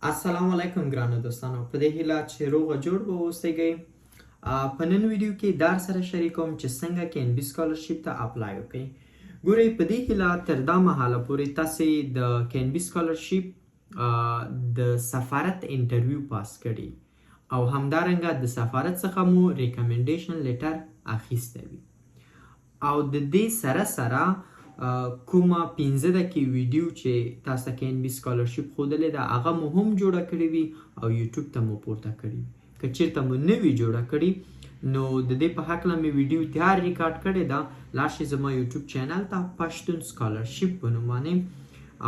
السلام علیکم ګرانو دوستانو، په دې هیله چې روغ جوړ به اوسئ. په نن ویډیو کې در سره شریکوم چې څنګه KNB سکالرشپ ته اپلای وکړئ. ګورئ په دې هیله تر دا مهاله پورې تاسې د KNB سکالرشپ د سفارت انټرویو پاس کړي او همدارنګه د سفارت څخه مو ریکمنډیشن لیټر اخیستی وي او د دې سره سره کومه 15 دقیقې ویډیو چې تاسو ته KNB سکالرشپ ښودلې ده هغه مو هم جوړه کړې وي او یوټیوب ته مو پورته کړې وي. که چېرته مو نه وي جوړه کړې نو د دې په هکله مې ویډیو تیار ریکارډ کړې ده. لاړ شئ زما یوټیوب چینل ته پښتون سکالرشپ په نوم باندې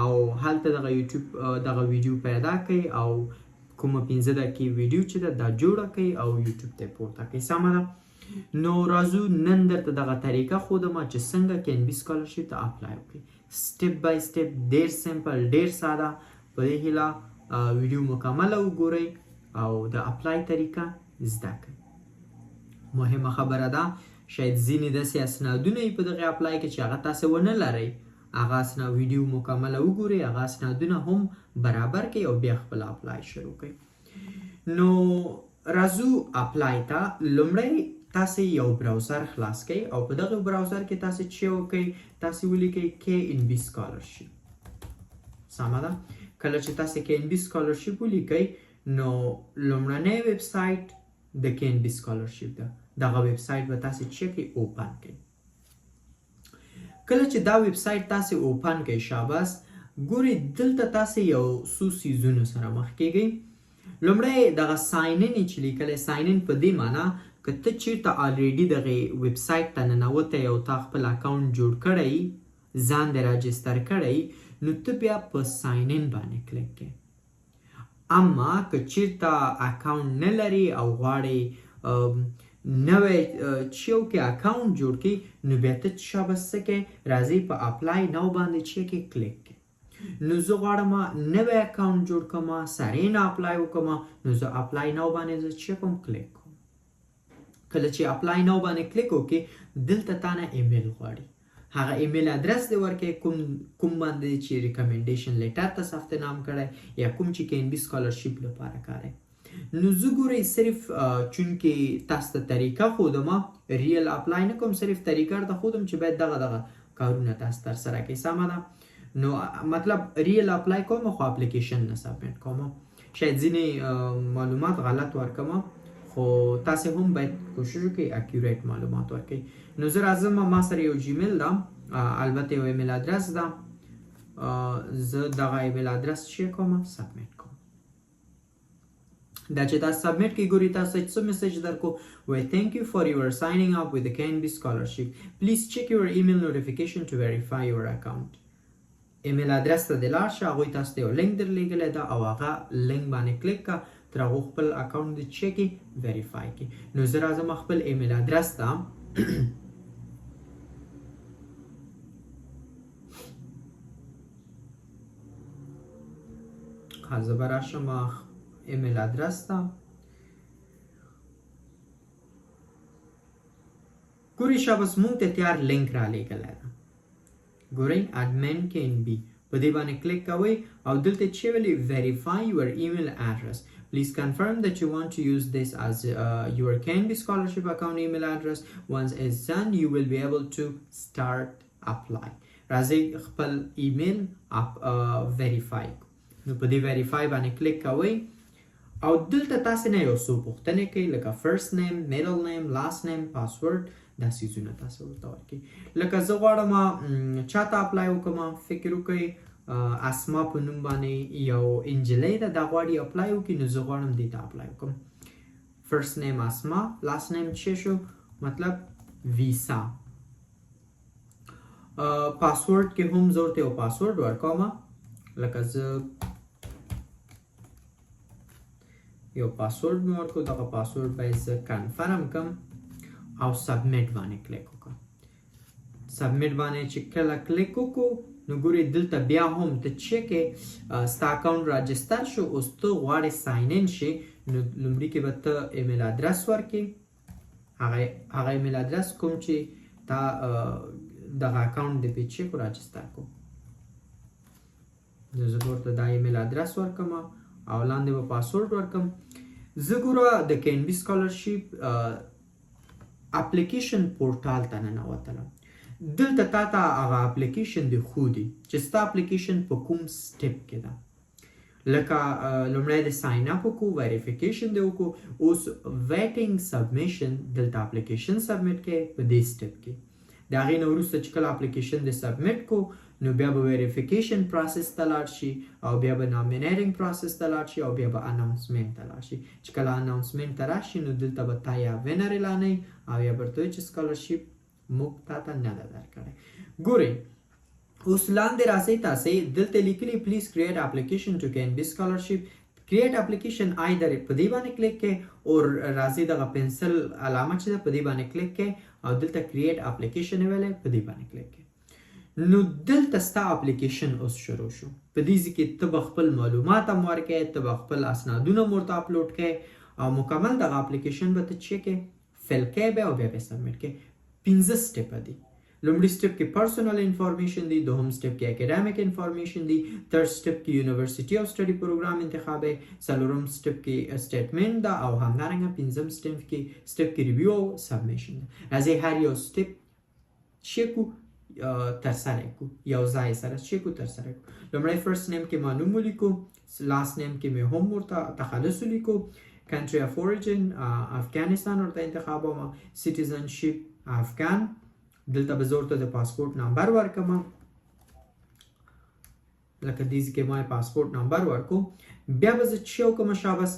او هلته دغه یوټیوب دغه ویډیو پیدا کړئ او کومه 15 دقیقې ویډیو چې ده دا جوړه کړئ او یوټیوب ته پورته کړئ. سمه ده؟ نو راځو نن درته دغه طریقه ښودم چې څنګه KNB سکالرشپ ته اپلای وکړئ. سټپ بای سټپ، ډېر سمپل، ډېر ساده. په دې هیله ویډیو مکمله وګورئ او د اپلای طریقه زده کړئ. مهمه خبره ده شاید ځینې داسې اسنادونه وي په دغه اپلای کې چې هغه تاسې ونه لرئ. هغه ویډیو مکمله وګورئ، هغه اسنادونه هم برابر کړئ او بیا خپل اپلای شروع کړئ. نو راځو اپلای ته. لومړی تاسې یو براوزر خلاص کړئ او په دغه براوزر کې تاسې چې وکړئ تاسې ولیکئ KNB سکالرشپ. سمه ده؟ کله چې تاسې KNB سکالرشپ ولیکئ نو لومړنی ویب سایټ د KNB سکالرشپ ده. دغه ویب سایټ به تاسې چې کړئ اوپن کړئ. کله چې دا ویب سایټ تاسې اوپن کړئ شاباس ګورئ دلته تاسې یو څو څیزونو سره مخ کیږئ. لومړی دغه ساین ان چې لیکلی، ساین ان په دې معنا که ته چیرته الریډي دغه ویب سایټ ته ننوتی او تا خپل اکاونټ جوړ کړی، ځان دې راجستر کړی، نو ته بیا په ساین ان باندې کلیک کړې. اما که چیرته اکاونټ نه لري او غواړې نوی چې یو کې اکاونټ جوړ کړي نو بیا ته شاباس څه کوې، راځئ په اپلای نو باندې چې کې کلیک کړئ. نو زه غواړم نوی اکاونټ جوړ کړم، سریع نه اپلای وکړم، نو زه اپلای نو باندې زه چې کوم کلیک کوم. کله چې اپلای نو باندې کلیک وکړي دلته تا نه ایمیل غواړي. هغه ایمیل ادرس دې ورکړئ کوم باندې چې ریکمنډیشن لیټر ته ثبت نام کړی یا کوم چې KNB سکالرشپ لپاره کاروئ. نو زه ګورئ صرف چونکې تاسو ته طریقه ښودم، ریل اپلای نه کوم، صرف طریقه درته ښودم چې باید دغه کارونه تاسو ترسره کړئ. سمه ده؟ نو مطلب ریل اپلای کوم خو اپلیکیشن نه سبمیټ کوم. شاید ځینې معلومات غلط ورکوم خو تاسې هم باید کوشش وکړئ اکیوریټ معلومات ورکړئ. نو زه راځم، ما سره یو جیمیل ده، البته یو ایمیل ادرس ده. زه دغه ایمیل ادرس چې کوم سبمیټ کوم. دا چې تاسو سبمیټ کړئ ګورئ تاسو څه میسج درکو وایي thank you for your signing up with the KNB scholarship. Please check your email notification to verify your account. ایمیل ادرس ته دې لاړ شه، هغوی تاسو ته یو لینک درلیږلی ده او هغه لینک باندې کلیک کړه، تر هغو خپل اکاونټ دې چې کړي ویریفای کړي. نو زه راځم خپل ایمیل ادرس ته. زه به راشم ایمیل ادرس ته. ګورئ شاباس مونږ ته تیار لینک رالیږلی ده. ګورئ admin KNB په دې باندې کلیک کوئ او دلته چې ویلي verify your email address. Please confirm that you want to use this as your KNB scholarship account email address. Once it's done, you will be able to start apply. راځئ خپل ایمیل verify. نو په دې verify باندې کلیک کوئ او دلته تاسې نه یو څو پوښتنې کوي لکه first name, middle name, last name, password. دا څیزونه تاسو ورته ورکړئ. لکه زه غواړم چاته اپلای وکړم، فکر وکړئ اسما په نوم باندې یو انجلۍ ده، دا غواړي اپلای وکړي، نو زه غواړم دې ته اپلای وکړم. فرست نیم اسما، لاست نیم چې شو مطلب ویسا. پاسورډ کې هم زه ورته یو پاسورډ ورکوم، لکه زه یو پاسورډ مې ورکړو، دغه پاسورډ باید زه کنفرم کړم او سبمیټ باندې کلیک وکړم. سبمیټ باندې چې کله کلیک وکړو نو ګورئ دلته بیا هم ته چې کې ستا اکاونټ راجستر شو، اوس ته غواړې ساین ان شي، نو لومړي کې به ته ایمیل ادرس ورکړې، هغه ایمیل ادرس کوم چې تا دغه اکاونټ دې پې چې کو راجستر کو. نو زه به ورته دا ایمیل ادرس ورکړم او لاندې به پاسورډ ورکم. زه ګوره د KNB سکالرشپ اپلیکیشن پورټال ته ننوتلم. دلته تا ته هغه اپلیکیشن دی ښودي چې ستا اپلیکیشن په کوم سټپ کې ده. لکه لومړی د ساین اپ وکړو، ویریفیکیشن دی وکړو، اوس ویټینګ سبمیشن دلته اپلیکیشن سبمیټ کې په دې سټپ کې. د هغې نه وروسته چې کله اپلیکیشن د سبمیټ کو نو بیا به ویریفیکیشن پروسس ته لاړ شي او بیا به نامینیټینګ پروسس ته لاړ شي او بیا به اناونسمنت ته لاړ شي. چې کله اناونسمنت ته راشي نو دلته به تا یا وینر اعلانوي او یا به ورته وایي چې سکالرشپ موږ تا ته نه ده درکړی. ګورئ اوس لاندې راسئ تاسې دلته لیکلي پلیز کریټ اپلیکیشن ټو KNB سکالرشپ. کریټ اپلیکیشن ایدر په دې باندې کلیک کړئ او راځي دغه پنسل علامه چې ده په دې باندې کلیک کړئ او دلته کریټ اپلیکیشن ویلی په دې باندې کلیک کړئ. نو دلته ستا اپلیکیشن اوس شروع شو. په دې ځای کې ته به خپل معلومات هم ورکړې، ته به خپل اسنادونه هم ورته اپلوډ کړې او مکمل دغه اپلیکیشن به ته چې کې فل کړې بیا او بیا به سبمیټ کړې. 15 سټیپه دي. لومړي سټپ کې پرسونل انفارمیشن دی، دوهم سټپ کې اکیډمیک انفارمیشن دی، تھرد سټپ کې یونیورسيټي او سټډي پروګرام انتخاب دی، څلورم سټپ کې سټیټمنټ دا او همدارنګه پنځم سټپ کې ریویو او سبمیشن دی. راځي هر یو سټپ شیکو تر سره کو، یو ځای سره شیکو تر سره کو. لومړی فرست نیم کې ما نوم ولیکو، لاست نیم کې مې هم ورته تخلص ولیکو، کنټری اف اوريجن افغانستان ورته انتخابوم، سټیزنشپ افغان، دلته به زه ورته د پاسپورټ نمبر ورکوم لکه دې کې ما پاسپورټ نمبر ورکوم. بیا به زه چې وکړم شابس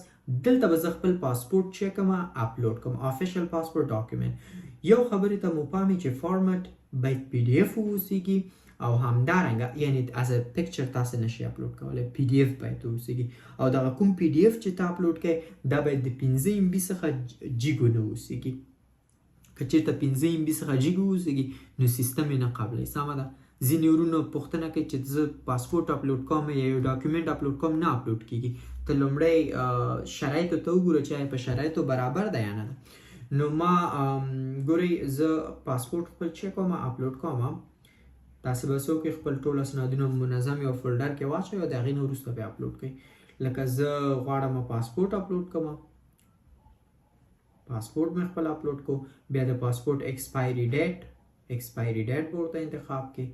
دلته به زه خپل پاسپورټ چې کوم اپلوډ کوم افیشل پاسپورټ ډاکومنټ. یو خبرې ته مو پامې چې فارمټ باید PDF اوسیږي او همدارنګه یعنی از پکچر تاسو نشي اپلوډ کولای، PDF باید اوسیږي او دا کوم PDF چې تاسو اپلوډ کړئ دا باید د 15 MB څخه جیګو نه اوسیږي. که چېرته 15 MB څخه جیګو اوسیږي نو سیستم یې نه قبلوي. سمه ده. ځینې ورونو پوښتنه کوي چې زه پاسپورټ اپلوډ کوم یا یو ډاکومنټ اپلوډ کوم، نه اپلوډ کیږي. ته لومړی شرایطو ته وګوره چې په شرایطو برابر ده یا نه ده. نو ما ګورئ زه پاسپورټ خپل چې کوم اپلوډ کوم، تاسو به څوک خپل ټول اسنادونه منظم یو فولډر کې واچوئ او د هغې نه وروسته بیا اپلوډ کړئ. لکه زه غواړم پاسپورټ اپلوډ کوم، پاسپورټ مې خپل اپلوډ کو، بیا د پاسپورټ ایکسپایري ډیټ به ورته انتخاب کړئ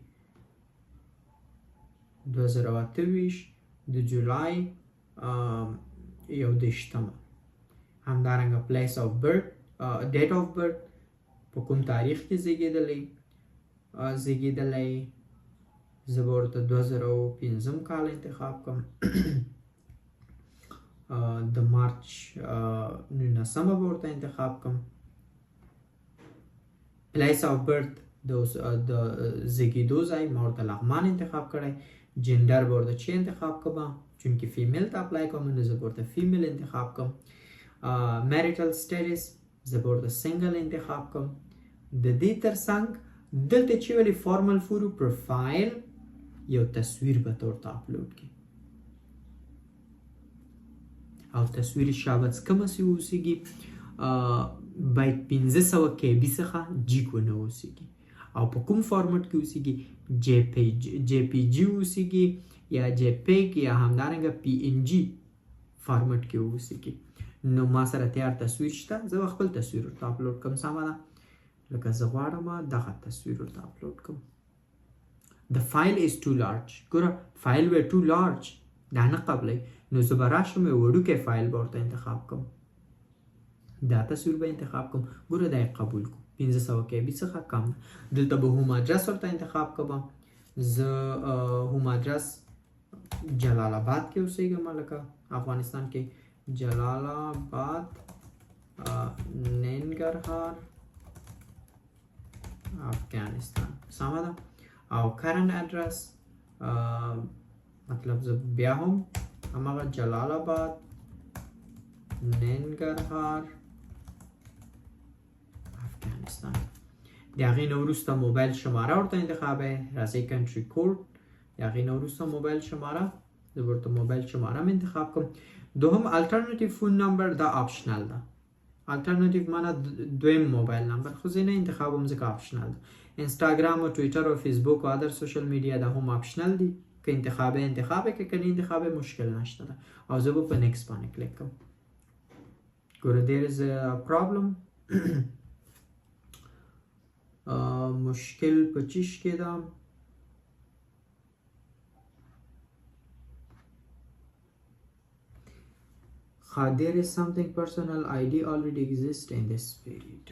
2028 د جولای 21. همدارنګه پلیس اف برث ډیټ اف برث په کوم تاریخ کې زیږېدلی زه به ورته 2015 کال انتخاب کوم. د مارچ 19 به ورته انتخاب کوم. پلیس اف برث د زیږېدو ځای ما ورته لغمان انتخاب کړی. جنډر به ورته چې انتخاب کوم چونکې فیمیل ته اپلای کوم نو زه به ورته فیمیل انتخاب کوم. میریټل سټیټس زه به ورته سنګل انتخاب کوم. د دې ترڅنګ دلته چې ویلي فارمل فورو پروفایل یو تصویر به ورته اپلوډ کړي او تصویر شابه کومه سي اوسیږي باید 1500 KB څخه جیګ ونه اوسیږي او په کوم فارمټ کې اوسیږي JPG اوسیږي یا JPEG یا همدارنګه PNG فارمټ کې اوسیږي. نو ما سره تیار تصویر شته، زه خپل تصویر ورته اپلوډ کوم. سمه ده. لکه زه غواړم دغه تصویر ورته اپلوډ کوم. The file is too large. ګوره فایل وی too large دا نه قبلی. نو زه به راشم وړوکی فایل به ورته انتخاب کوم، دا تصویر به انتخاب کوم. ګوره دا یې قبول کوم 1500 KB څخه کم. دلته به هوم ادرس ورته انتخاب کوم. زه هوم ادرس جلال آباد کې اوسېږم لکه افغانستان کې، جلال آباد ننګرهار افغانستان. سمه ده. او کرنٹ ایڈرس مطلب زه بیا هم هماغه جلال آباد ننګرهار افغانستان. د هغې نه وروسته موبایل شماره ورته انتخابوئ. راځئ کنټري کوډ، د هغې نه وروسته موبایل شماره، زه ورته موبایل شماره م انتخاب کوم. دوهم الټرنیټیو فون نمبر دا آپشنل ده. الټرنیټیو معنا دویم موبایل نمبر، خو زه نه انتخابوم ځکه آپشنل ده. انستاګرام او ټویټر او فیسبوک او ادر سوشل میډیا دا هم آپشنل دي، که انتخابه که کنی انتخابه مشکل نشته ده او زه به په نیکس باندې کلیک کوم ګوره there is a problem مشکل په چیش کې ده there is something personal ID already exists in this period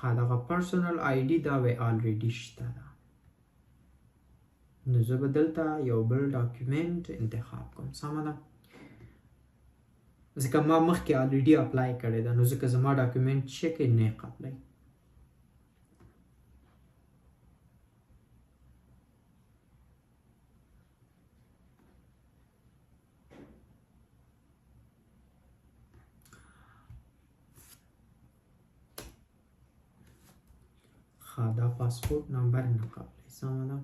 دغه personal ID دا وی already شته ده نو زه به دلته یو بل ډاکیومنټ انتخاب کوم سمه ده ځکه ما مخکې already اپلای کړی ده نو ځکه زما ډاکیومنټ چې کې نه قبلی دا پاسپورت نمبر نه قبلی سمه ده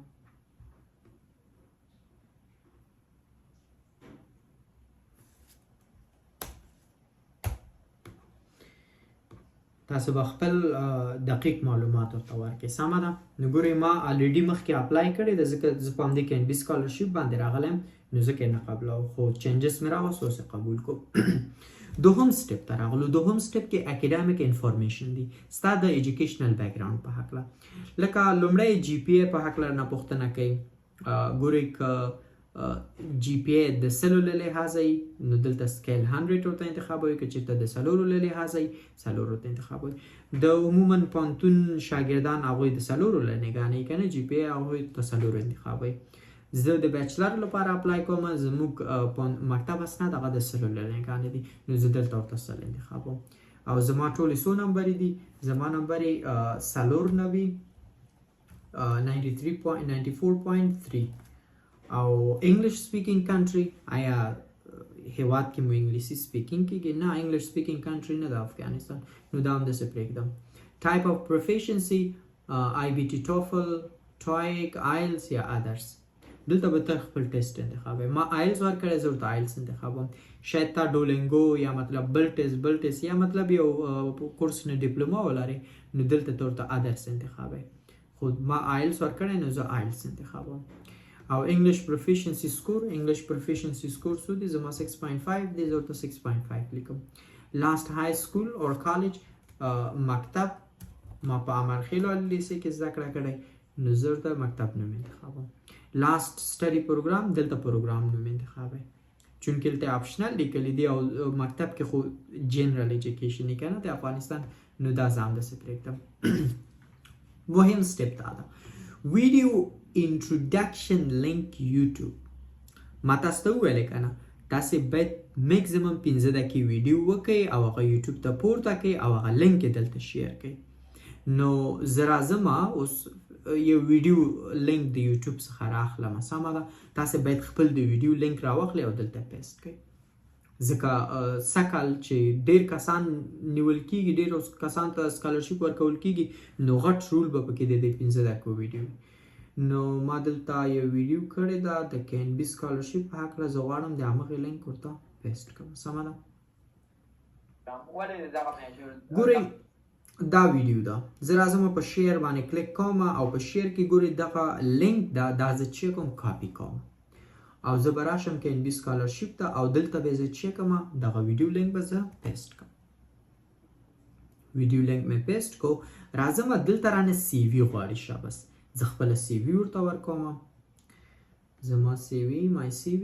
تاسو به خپل دقیق معلومات ورته ورکړئ سمه ده نو ګورئ ما الریډي مخکې اپلای کړی ده ځکه زه په همدې کې NB سکالرشپ باندې راغلی یم نو ځکه یې نه قبلوه خو چینجز مې راوست اوس یې قبول کوم دوهم سټپ ته راغلو دوهم سټپ کې اکیډمیک انفارمیشن دی ستا د ایجوکیشنل بیکګراوند په هکله لکه لومړی GPA په هکله نه پوښتنه کوي ګورئ که GPA د سلو له لحاظه نو دلته سکیل 100 ورته انتخابوي که چېرته د څلورو له لحاظه څلور ورته انتخابوي د عموما پوهنتون شاګردان هغوی د څلورو له نګاه که نه GPA هغوی د څلورو انتخابوي زه د بیچلر لپاره اپلای کوم زموږ مکتب اسناد هغه د سلو له نګاه دي نو زه دلته ورته سل انتخابوم او زما ټولې څو نمبرې دي زما نمبر یې څلور نوي 94.3 او انګلیش سپیکینګ کنټری آیا هیواد کې مو انګلیسي سپیکینګ کېږي نه انګلیش سپیکینګ کنټری نه د افغانستان نو دا هم داسې پرېږدم ټایپ اف پروفیشنسي IBT TOEFL TOEIC IELTS یا ادرس دلته به ته خپل ټیسټ انتخابوي ما آیلز ورکړی زه ورته آیلز انتخابوم شاید تا ډولنګو یا مطلب بل ټیسټ یا مطلب یو کورس نه ډیپلوما ولري نو دلته ته ورته ادرس انتخابوي خو ما آیلز ورکړی نو زه آیلز انتخابوم او انګلیش پروفیشنسي سکور څو دی زما 6.5 دی زه ورته 6.5 لیکم لاست های سکول اور کالج مکتب ما په امرخیلو لیسې کې زده کړه کړې نو زه ورته مکتب نوم انتخابوم لاست سټډي پروګرام دلته پروګرام نوم انتخابوي چونکې دلته آپشنل لیکلی دی او مکتب کې خو جنرال ایجوکیشن یې که نه د افغانستان نو دا زه همداسې پرېږدم مهم سټپ دا ده ویډیو introduction link YouTube ما تاسو ته وویل کنه تاسو باید میکزیمم 15 دقیقې ویډیو وکړئ او هغه یوټیوب ته پورته کړئ او هغه لینک یې دلته شیر کړئ نو زه راځم اوس یو ویډیو لینک د یوټیوب څخه راخلم سمه ده تاسو باید خپل د ویډیو لینک راواخلئ او دلته پیسټ کړئ ځکه سکل چې ډیر کسان نیول کیږي ډیر کسان ته سکالرشپ ورکول کیږي نو غټ رول به پکې د 15 دقیقو ویډیو نو ما دلته یو ویډیو کړی ده د KNB سکالرشپ په هکله زه غواړم د همغې لینک ورته پیسټ کړم سمه ده ګورئ دا ویډیو ده زه راځم په شیر باندې کلیک کوم او په شیر کې ګورئ دغه لینک ده دا زه چې کوم کاپي کوم او زه به راشم KNB سکالرشپ ته او دلته به زه چې کوم دغه ویډیو لینک به زه پیسټ کړم ویډیو لینک مې پیسټ کو راځم دلته رانه CV غواړي شابس زه خپل CV ورته ورکوم زما مای CV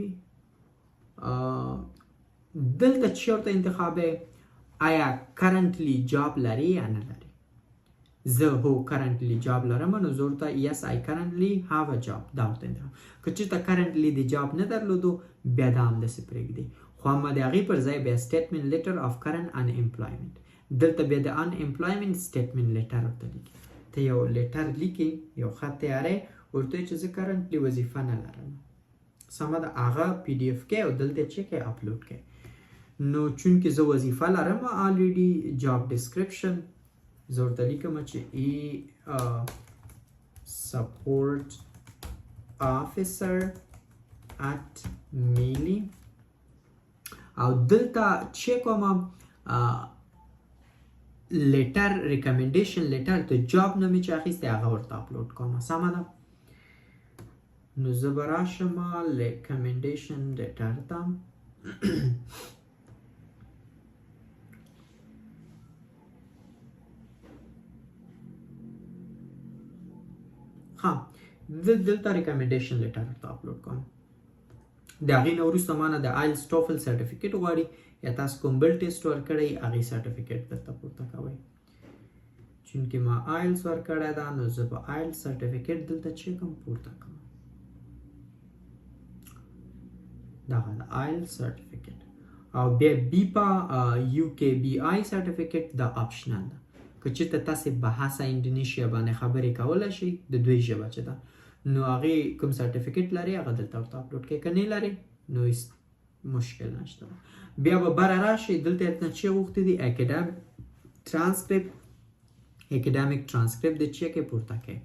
دلته چې ورته انتخابوي آیا کرنټلی جاب لري یا نه لري زه هو کرنټلی جاب لرم نو زه ورته yes I currently have a job دا ورته انتخاب که چېرته کرنټلی د جاب نه درلودو بیا دا همداسې پرېږدي خو اما د هغې پر ځای بیا statement letter of current unemployment دلته بیا د unemployment statement letter ورته لیکي ته یو لیټر لیکي یو خط تیاری ورته چې زه کرنټلی وظیفه نه لرم سمه ده هغه PDF کې او دلته چې کې اپلوډ کې نو چونکې زه وظیفه لرم already job description زه ورته لیکم چې support officer at Mili او دلته چې کوم لیټر ریکمنډیشن لیټر د جاب نومې چې اخیستی هغه ورته اپلوډ کوم سمه ده نو زه به راشم ریکمنډیشن لیټر ته. دلته ریکمنډیشن لیټر ته اپلوډ کوم. د هغې نه وروسته مانه د آیلز ټوفل سرټیفیکیټ غواړي یا تاسو کوم بل ټیسټ ورکړی هغې سرټیفیکیټ دلته پورته کوئ. چونکې ما آیلز ورکړی ده نو زه به آیلز سرټیفیکیټ دلته چیکم پورته کوم. دغه د آیلز سرټیفیکیټ او بیا بیپا UKBI سرټیفیکیټ دا آپشنل ده. که چېرته تاسې بحثه انډونیشیا باندې خبرې کولی شئ د دوی ژبه چې ده نو هغې کوم سرټیفیکیټ لري هغه دلته ورته اپلوډ کړئ. که نه لرئ نو هېڅ مشکل نشته. بیا به بره راشئ دلته نه چې غوښتي دي اکیډمیک ټرانسکریپټ د چیکې پورته کړئ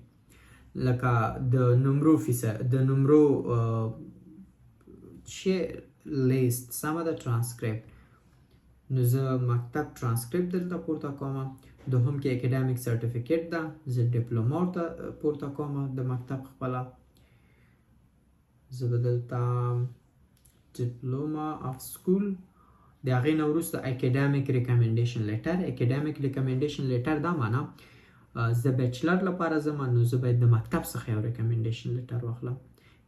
لکه د نمرو د نمرو چې لیست سمه ده ټرانسکریپټ. نو زه مکتب ټرانسکریپټ دلته پورته کوم. دوهم کې اکیډمیک سرټیفیکیټ ده زه ډیپلوما ورته پورته کوم د مکتب خپله. زه به دلته ډیپلوما اف سکول د هغې نه وروسته اکیډمیک ریکمنډیشن لیټر. اکیډمیک ریکمنډیشن لیټر دا معنا زه بیچلر لپاره ځم نو زه باید د مکتب څخه یو ریکمنډیشن لیټر واخلم.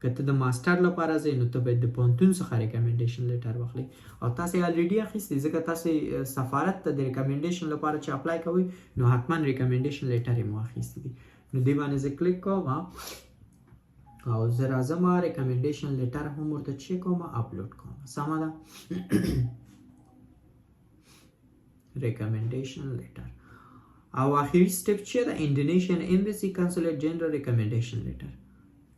که ته د ماسټر لپاره ځئ نو ته باید د پوهنتون څخه ریکمنډیشن لیټر واخلئ او تاسې الریډي اخیستې ځکه تاسې سفارت ته د ریکمنډیشن لپاره چې اپلای کوئ نو حتما ریکمنډیشن لیټر یې مو اخیستی دي. نو دې باندې زه کلیک کوم او زه راځم ریکمنډیشن لیټر هم ورته چې کوم اپلوډ کوم. سمه ده. ریکمنډیشن لیټر او آخري سټپ چې ده انډونیشین ایمبسی کنسولیټ جنرال ریکمنډیشن لیټر.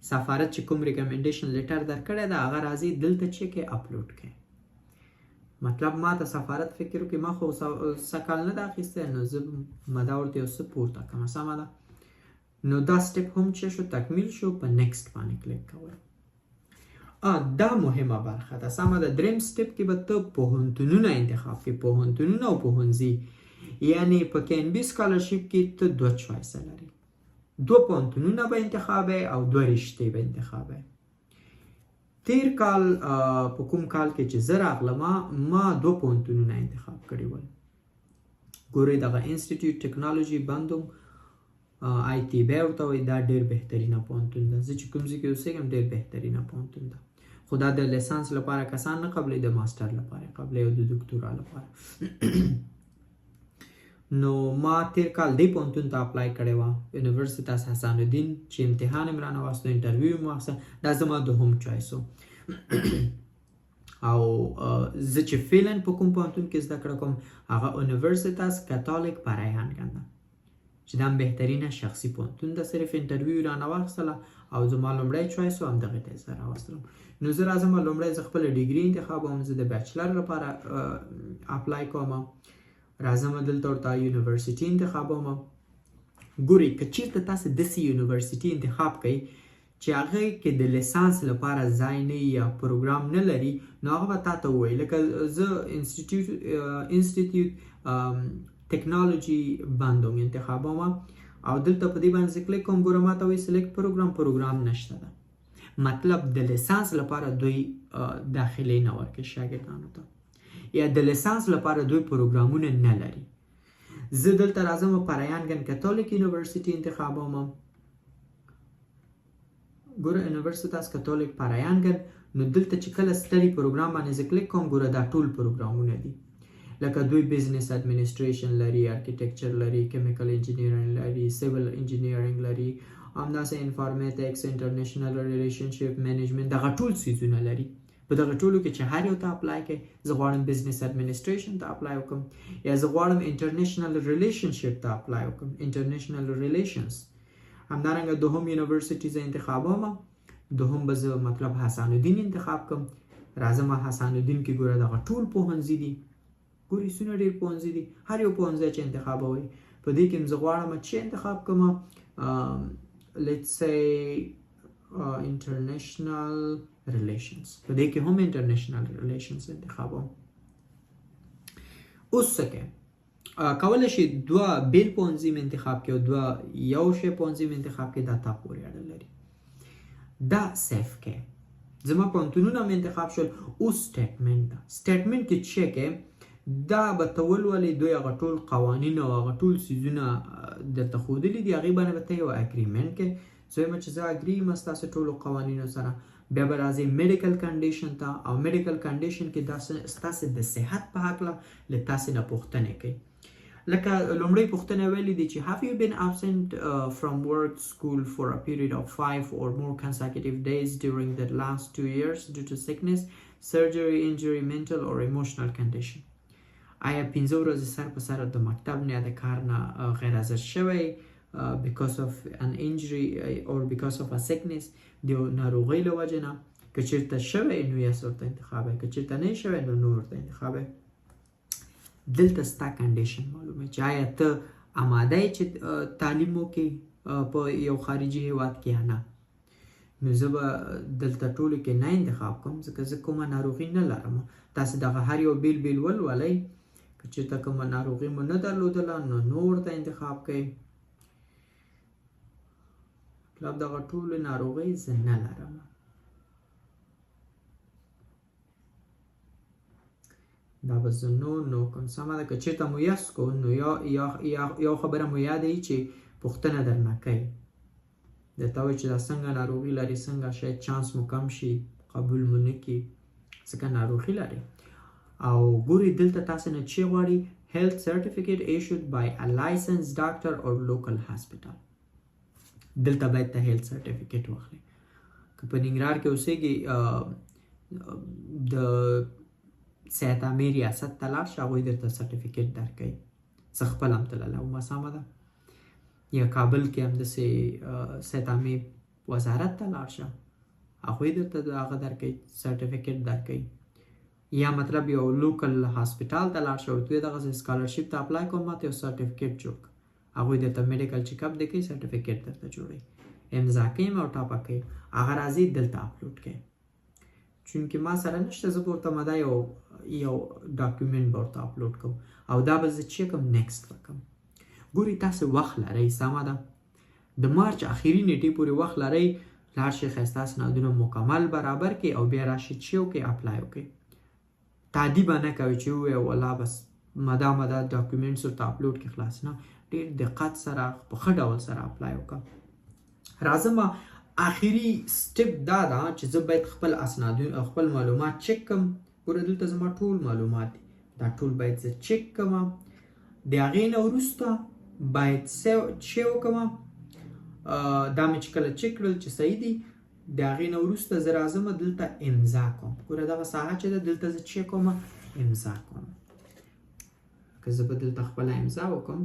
سفارت چې کوم ریکمنډیشن لیټر درکړی ده هغه راځي دلته چې کې اپلوډ کړئ. مطلب ما ته سفارت فکر وکړي ما خو څه کال نه ده اخیستی نو زه به دا ورته یو څه پورته کړم. سمه ده. نو دا سټپ هم چې شو تکمیل شو په نیکسټ باندې کلیک کوئ. دا مهمه برخه ده. سمه ده. دریم سټپ کې به ته پوهنتونونه انتخاب کړې. پوهنتونونه او پوهنځي یعنې په KNB سکالرشپ کې ته 2 چوایسه لري. 2 پوهنتونونه به انتخابی او 2 رشتې به انتخابی. تیر کال په کوم کال کې چې زه راغلم ما 2 پوهنتونونه انتخاب کړي ول. ګورئ دغه انسټیټیوټ ټیکنالوژي بندونګ ITB ورته وایي دا ډېر بهترینه پوهنتون ده. زه چې کوم ځای کې اوسېږم ډېر بهترینه پوهنتون ده. خو دا د لیسانس لپاره کسان نه قبلوي د ماسټر لپاره قبلوي او د دکتورا لپاره. نو ما تیر کال دې پوهنتون ته اپلای کړی وه یونیورسټاس حسن الدین چې امتحان مې رانه واخیستو انټرویو مې واخیسته. دا زما دوهم چوایس و. او زه چې فعلا په کوم پوهنتون کې زده کړه کوم هغه یونیورسټاس کاتولیک پارایانګن ده چې دا بهترینه شخصي پوهنتون ده. صرف انټرویو رانه واخیستله او زما لومړی چوایس و همدغې ته یې زه راوستلم. نو زه راځم لومړی زه خپله ډیګري انتخابوم. زه د بیچلر لپاره اپلای کوم. راځم دلته ورته یونیورسيټي انتخابوم. ګورئ که چېرته تاسې داسې یونیورسيټي انتخاب کوئ چې هغې کې د لیسانس لپاره ځای نه یا پروګرام نه لري نو هغه به تا ته ووایي. لکه زه انسټیټیوټ ټیکنالوژي بندونګ انتخابوم او دلته په دې باندې زه کلیک کوم. ګوره ما ته وایي سلیکټ پروګرام نشته ده. مطلب د لیسانس لپاره دوی داخلي نه ورکوي شاګردانو ته یا د لیسانس لپاره دوی پروګرامونه نه لري. زه دلته راځم پارایانګن کاتولیک یونیورسيټي انتخابوم. ګوره یونیورسټاس کاتولیک پارایانګن. نو دلته چې کله سټډي پروګرام باندې زه کلیک کوم ګوره دا ټول پروګرامونه دي. لکه دوی بزنس اډمنسټریشن لري، ارکیټیکچر لري، کیمیکل انجینیرینګ لري، سیویل انجینیرینګ لري، همداسې انفارمیټکس، انټرنیشنل ریلیشنشپ مینجمنټ دغه ټول څیزونه لري. په دغه ټولو کې چې هر یو ته اپلای کړئ. زه غواړم بزنس اډمنسټریشن ته اپلای وکړم یا زه غواړم انټرنیشنل ریلیشنشپ ته اپلای وکړم انټرنیشنل ریلیشنز. همدارنګه دوهم یونیورسيټي زه انتخابوم. دوهم به زه مطلب حسن الدین انتخاب کوم. راځم حسن الدین کې ګوره دغه ټول پوهنځي دي. ګورئ څونه ډېر پوهنځي دي. هر یو پوهنځی چې انتخابوئ په دې کې زه غواړم چې انتخاب کوم لیټس سې international relations. په دې کې هم international relations انتخابوم. اوس څه کوئ؟ کولی شئ 2 بیل پوهنځي مې انتخاب کړئ او 2 یو شی پوهنځي مې انتخاب کړئ. دا تا پورې اړه لري. دا سیف کې زما پوهنتونونه مې انتخاب شول. اوس سټیټمنټ کې چې کې دا به ته ولولې دوی هغه ټول قوانین او هغه ټول څیزونه درته ښودلي دي هغې باندې به ته یو اګریمنټ کې زه وایم چې زه اګري یم ستاسو ټولو قوانینو سره. بیا به راځئ میډیکل کنډیشن ته او میډیکل کنډیشن کې ستاسو د صحت په هکله له تاسې نه پوښتنې کوي. لکه لومړی پوښتنه ویلې دي چې have you been absent from work school for a period of 5 or more consecutive days during the last 2 years due to sickness, surgery, injury, mental or emotional condition. آیا 15 ورځې سر په سر د مکتب نه د کار نه غیر حاضر شوی because of an injury or because of a sickness د ناروغۍ له وجې نه؟ که چېرته شوی نو یس ورته انتخابوئ، که چېرته نه شوی نو نو ورته انتخابوئ. دلته ستا کنډیشن معلومه چې آیا ته آماده یې چې تعلیم وکړې په یو خارجي هیواد کې یا نه. نو زه به دلته ټولو کې نه انتخاب کوم ځکه زه کومه ناروغي نه لرم. تاسې دغه هر یو بیل بیل ولولئ. که چېرته کومه ناروغي مو نه درلودله نو ورته انتخاب کوئ. مطلب دغه ټولو ناروغۍ زه نه لرم. دا به زه نو کوم. سمه ده. که چېرته مو یس کو نو یو خبره مو یاده وي چې پوښتنه درنه کوي درته وایي چې دا څنګه ناروغي لري، څنګه شاید چانس مو کم شي، قبول مو نه کړي ځکه ناروغي لري. او ګوري دلته تاسې نه چې غواړي health certificate issued by a licensed doctor or local hospital. دلته باید ته health certificate واخلي. که په ننګرهار کې اوسېږي د صحتامې ریاست ته لاړ شه هغوی درته سرټیفیکیټ درکوي. زه خپله هم تللی وم سمه ده. یا کابل کې همداسې صحتامې وزارت ته لاړ شه هغوی درته د هغه درکوي سرټیفیکیټ درکوي. یا مطلب یو لوکل هاسپیټال ته لاړ شه ورته وایې دغسې سکالرشپ ته اپلای کوم ماته یو سرټیفیکیټ جوړ کړه. هغوی درته میډیکل چیک اپ دی کوي سرټیفیکیټ درته جوړوي. امضا کوي او ټاپه کوي. هغه راځي دلته اپلوډ کوي. چونکې ما سره نشته زه به ورته مدا یو ډاکیومنټ به ورته اپلوډ کوم او دا به زه چې کوم نیکسټ وکړم. ګوري تاسې وخت لرئ سمه ده. د مارچ اخري نیټې پورې وخت لرئ. لاړ شئ ښایسته اسنادونه مکمل برابر کړئ او بیا راشئ چې وکړئ اپلای وکړئ. تعدي به نه کوئ چې ووایه والله بس مدا ډاکیومنټس ورته اپلوډ کړي خلاص نه. ډېر دقت سره په ښه ډول سره اپلای وکړه. راځم آخري سټپ دا ده چې زه باید خپل اسناد خپل معلومات چک کړم. ګوره دلته زما ټول معلومات دي دا ټول باید زه چک کړم. د هغې نه وروسته باید چې وکړم دا مې چې کله چک کړل چې صحیح دي د هغې نه وروسته زه راځم دلته امضا کوم. ګوره دغه ساحه چې ده دلته زه چې کوم امضا کوم. که زه به دلته خپله امضا وکړم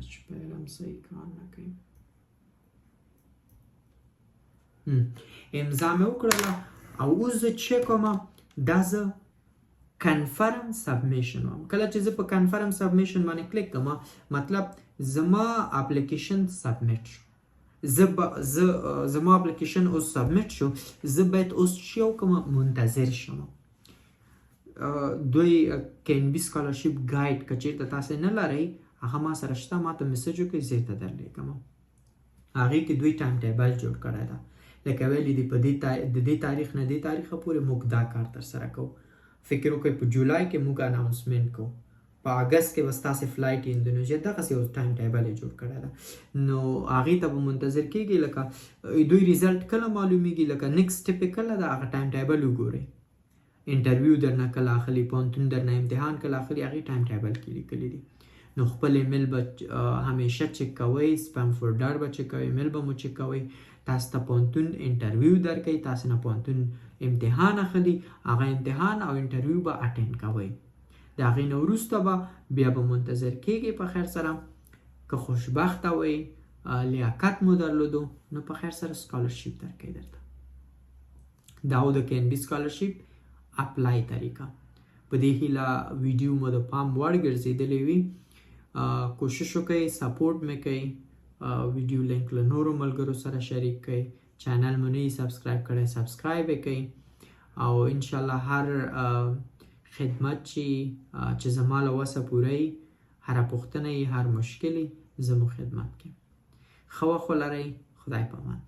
چې پیل هم صحیح کار نه کوي. امضا مې وکړله او اوس زه چې کوم دا زه کنفرم سبمیشن وم. کله چې زه په کنفرم سبمیشن باندې کلیک کوم مطلب زما اپلیکیشن سبمیټ شو. زما اپلیکیشن اوس سبمیټ شو. زه باید اوس چې وکړم منتظر شم. دوی KNB سکالرشپ ګایډ که چېرته تاسې نه لرئ هغه ما سره شته ما ته میسج وکړئ زه یې ته درلیږم. هغې کې دوی ټایم ټیبل جوړ کړی ده لکه ویلي دي په د دې تاریخ نه دې تاریخه پورې موږ دا کار ترسره کوو. فکر وکړئ په جولای کې موږ اناونسمنټ کوو، په اګست کې به ستاسې فلایټ اندونیزیا دغسې یو ټایم ټیبل یې جوړ کړی ده. نو هغې ته به منتظر کېږي لکه دوی ریزلټ کله معلومیږي لکه نیکسټ سټپ یې کله ده هغه ټایم ټیبل وګورئ. انټرویو درنه کله اخلي، پوهنتون درنه امتحان کله اخلي هغې ټایم ټیبل کې لیکلي دي. نو خپل ایمیل به همیشه چک کوئ، سپیم فولډر به چک کوئ، ایمیل به مو چک کوئ. تاسو ته پوهنتون انټرویو درکوي، تاسو نه پوهنتون امتحان اخلي، هغه امتحان او انټرویو به اټینډ کوئ. د هغې نه وروسته به بیا به منتظر کېږئ په خیر سره. که خوشبخته وئ لیاقت مو درلودو نو په خیر سره سکالرشپ درکوي درته. دا و د KNB سکالرشپ اپلای طریقه. په دې هیله ویډیو مو د پام وړ ګرځېدلی وي. کوشش وکړئ سپورټ مې کوئ ویډیو لینک له نورو ملګرو سره شریک کړئ. چینل مو نه سبسکرایب کړئ سبسکرایب یې کړئ او انشاءالله هر خدمت چې زما له وسه پوره وي، هر پوښتنه هر مشکل زه مو خدمت کوم. ښه وخت ولرئ. خدای پامان.